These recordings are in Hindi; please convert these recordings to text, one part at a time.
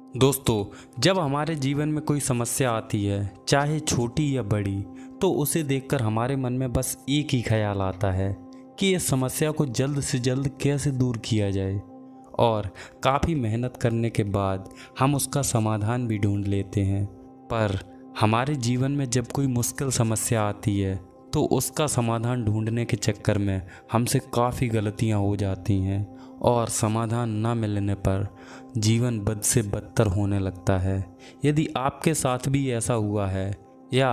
दोस्तों, जब हमारे जीवन में कोई समस्या आती है, चाहे छोटी या बड़ी, तो उसे देखकर हमारे मन में बस एक ही ख्याल आता है कि इस समस्या को जल्द से जल्द कैसे दूर किया जाए। और काफ़ी मेहनत करने के बाद हम उसका समाधान भी ढूंढ लेते हैं। पर हमारे जीवन में जब कोई मुश्किल समस्या आती है, तो उसका समाधान ढूंढने के चक्कर में हमसे काफ़ी गलतियां हो जाती हैं और समाधान न मिलने पर जीवन बद से बदतर होने लगता है। यदि आपके साथ भी ऐसा हुआ है या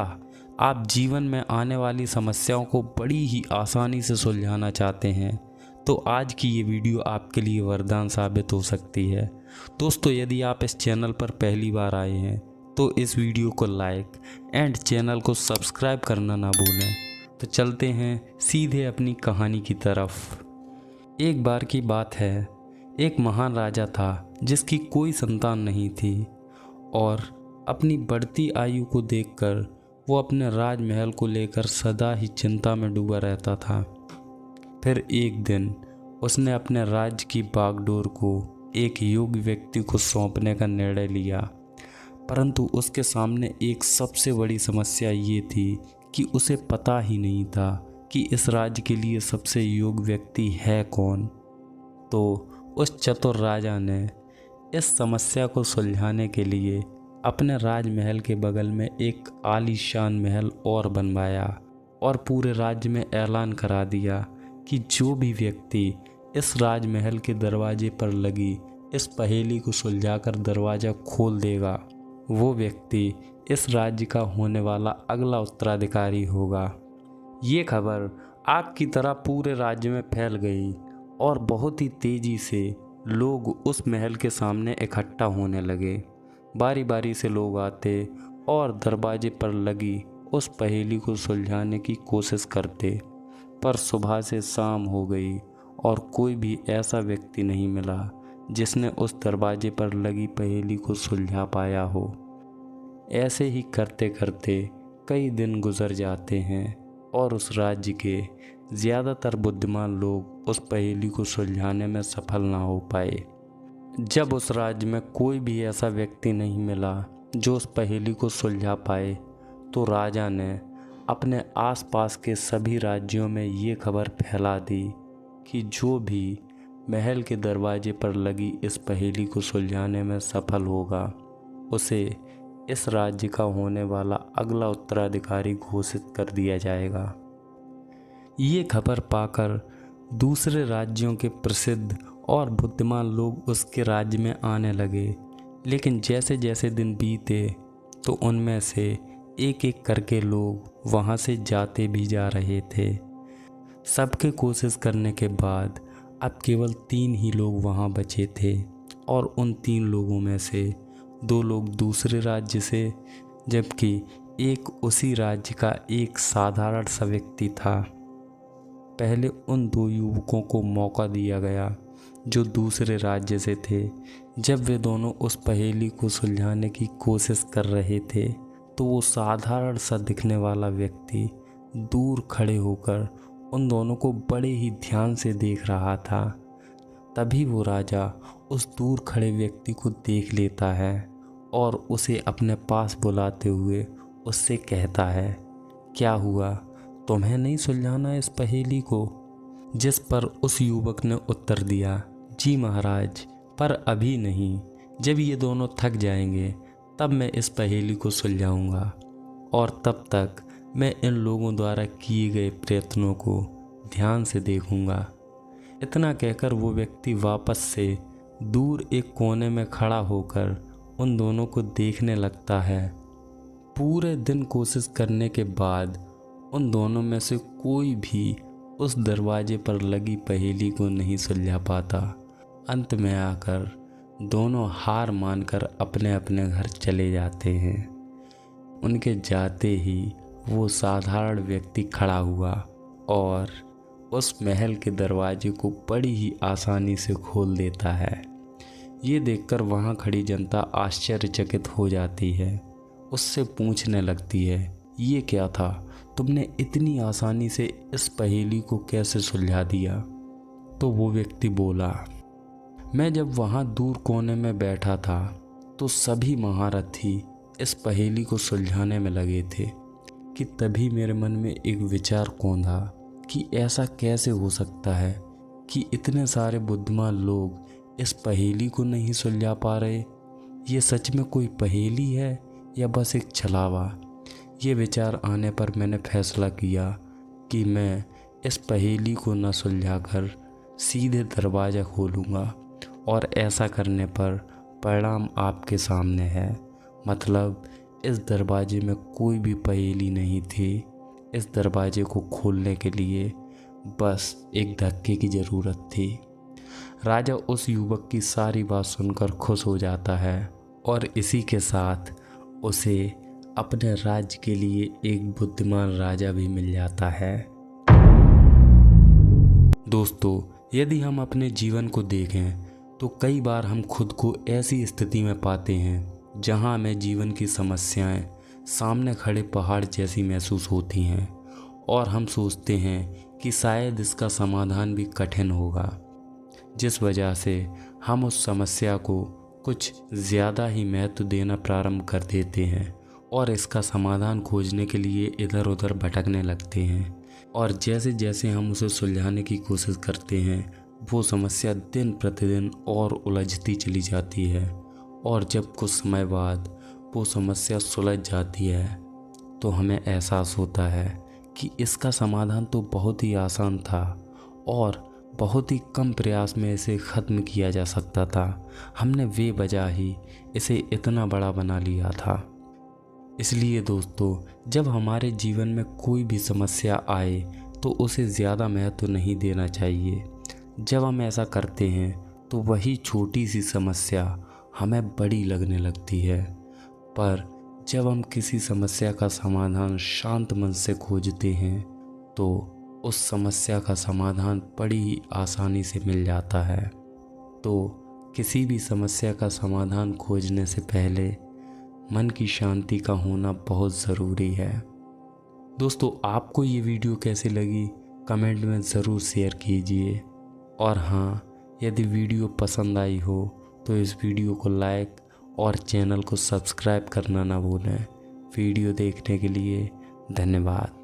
आप जीवन में आने वाली समस्याओं को बड़ी ही आसानी से सुलझाना चाहते हैं, तो आज की ये वीडियो आपके लिए वरदान साबित हो सकती है। दोस्तों, यदि आप इस चैनल पर पहली बार आए हैं तो इस वीडियो को लाइक एंड चैनल को सब्सक्राइब करना ना भूलें। तो चलते हैं सीधे अपनी कहानी की तरफ। एक बार की बात है, एक महान राजा था जिसकी कोई संतान नहीं थी और अपनी बढ़ती आयु को देखकर वो अपने राजमहल को लेकर सदा ही चिंता में डूबा रहता था। फिर एक दिन उसने अपने राज्य की बागडोर को एक योग्य व्यक्ति को सौंपने का निर्णय लिया, परंतु उसके सामने एक सबसे बड़ी समस्या ये थी कि उसे पता ही नहीं था कि इस राज्य के लिए सबसे योग्य व्यक्ति है कौन। तो उस चतुर राजा ने इस समस्या को सुलझाने के लिए अपने राजमहल के बगल में एक आलीशान महल और बनवाया और पूरे राज्य में ऐलान करा दिया कि जो भी व्यक्ति इस राजमहल के दरवाजे पर लगी इस पहेली को सुलझाकर दरवाज़ा खोल देगा, वो व्यक्ति इस राज्य का होने वाला अगला उत्तराधिकारी होगा। ये खबर आग की तरह पूरे राज्य में फैल गई और बहुत ही तेज़ी से लोग उस महल के सामने इकट्ठा होने लगे। बारी बारी से लोग आते और दरवाजे पर लगी उस पहेली को सुलझाने की कोशिश करते, पर सुबह से शाम हो गई और कोई भी ऐसा व्यक्ति नहीं मिला जिसने उस दरवाजे पर लगी पहेली को सुलझा पाया हो। ऐसे ही करते करते कई दिन गुजर जाते हैं और उस राज्य के ज़्यादातर बुद्धिमान लोग उस पहेली को सुलझाने में सफल ना हो पाए। जब उस राज्य में कोई भी ऐसा व्यक्ति नहीं मिला जो उस पहेली को सुलझा पाए, तो राजा ने अपने आसपास के सभी राज्यों में ये खबर फैला दी कि जो भी महल के दरवाजे पर लगी इस पहेली को सुलझाने में सफल होगा, उसे इस राज्य का होने वाला अगला उत्तराधिकारी घोषित कर दिया जाएगा। ये खबर पाकर दूसरे राज्यों के प्रसिद्ध और बुद्धिमान लोग उसके राज्य में आने लगे, लेकिन जैसे जैसे दिन बीते तो उनमें से एक एक करके लोग वहाँ से जाते भी जा रहे थे। सबके कोशिश करने के बाद अब केवल 3 ही लोग वहाँ बचे थे और उन 3 लोगों में से 2 लोग दूसरे राज्य से, जबकि एक उसी राज्य का एक साधारण सा व्यक्ति था। पहले उन 2 युवकों को मौका दिया गया जो दूसरे राज्य से थे। जब वे दोनों उस पहेली को सुलझाने की कोशिश कर रहे थे, तो वो साधारण सा दिखने वाला व्यक्ति दूर खड़े होकर उन दोनों को बड़े ही ध्यान से देख रहा था। तभी वो राजा उस दूर खड़े व्यक्ति को देख लेता है और उसे अपने पास बुलाते हुए उससे कहता है, क्या हुआ, तुम्हें नहीं सुलझाना इस पहेली को? जिस पर उस युवक ने उत्तर दिया, जी महाराज, पर अभी नहीं, जब ये दोनों थक जाएंगे तब मैं इस पहेली को सुलझाऊंगा और तब तक मैं इन लोगों द्वारा किए गए प्रयत्नों को ध्यान से देखूंगा। इतना कहकर वो व्यक्ति वापस से दूर एक कोने में खड़ा होकर उन दोनों को देखने लगता है। पूरे दिन कोशिश करने के बाद उन दोनों में से कोई भी उस दरवाजे पर लगी पहेली को नहीं सुलझा पाता। अंत में आकर दोनों हार मानकर अपने अपने घर चले जाते हैं। उनके जाते ही वो साधारण व्यक्ति खड़ा हुआ और उस महल के दरवाजे को बड़ी ही आसानी से खोल देता है। ये देखकर वहाँ खड़ी जनता आश्चर्यचकित हो जाती है। उससे पूछने लगती है, ये क्या था, तुमने इतनी आसानी से इस पहेली को कैसे सुलझा दिया? तो वो व्यक्ति बोला, मैं जब वहाँ दूर कोने में बैठा था तो सभी महारथी इस पहेली को सुलझाने में लगे थे कि तभी मेरे मन में एक विचार कौंधा कि ऐसा कैसे हो सकता है कि इतने सारे बुद्धिमान लोग इस पहेली को नहीं सुलझा पा रहे। ये सच में कोई पहेली है या बस एक छलावा। ये विचार आने पर मैंने फैसला किया कि मैं इस पहेली को न सुलझाकर सीधे दरवाज़ा खोलूँगा और ऐसा करने पर परिणाम आपके सामने है। मतलब इस दरवाजे में कोई भी पहेली नहीं थी। इस दरवाजे को खोलने के लिए बस एक धक्के की ज़रूरत थी। राजा उस युवक की सारी बात सुनकर खुश हो जाता है और इसी के साथ उसे अपने राज्य के लिए एक बुद्धिमान राजा भी मिल जाता है। दोस्तों, यदि हम अपने जीवन को देखें तो कई बार हम खुद को ऐसी स्थिति में पाते हैं जहां हमें जीवन की समस्याएं सामने खड़े पहाड़ जैसी महसूस होती हैं और हम सोचते हैं कि शायद इसका समाधान भी कठिन होगा, जिस वजह से हम उस समस्या को कुछ ज़्यादा ही महत्व देना प्रारंभ कर देते हैं और इसका समाधान खोजने के लिए इधर उधर भटकने लगते हैं। और जैसे जैसे हम उसे सुलझाने की कोशिश करते हैं वो समस्या दिन प्रतिदिन और उलझती चली जाती है और जब कुछ समय बाद वो समस्या सुलझ जाती है तो हमें एहसास होता है कि इसका समाधान तो बहुत ही आसान था और बहुत ही कम प्रयास में इसे ख़त्म किया जा सकता था। हमने बेवजह ही इसे इतना बड़ा बना लिया था। इसलिए दोस्तों, जब हमारे जीवन में कोई भी समस्या आए तो उसे ज़्यादा महत्व नहीं देना चाहिए। जब हम ऐसा करते हैं तो वही छोटी सी समस्या हमें बड़ी लगने लगती है। पर जब हम किसी समस्या का समाधान शांत मन से खोजते हैं तो उस समस्या का समाधान बड़ी ही आसानी से मिल जाता है। तो किसी भी समस्या का समाधान खोजने से पहले मन की शांति का होना बहुत ज़रूरी है। दोस्तों, आपको ये वीडियो कैसी लगी कमेंट में ज़रूर शेयर कीजिए। और हाँ, यदि वीडियो पसंद आई हो तो इस वीडियो को लाइक और चैनल को सब्सक्राइब करना ना भूलें। वीडियो देखने के लिए धन्यवाद।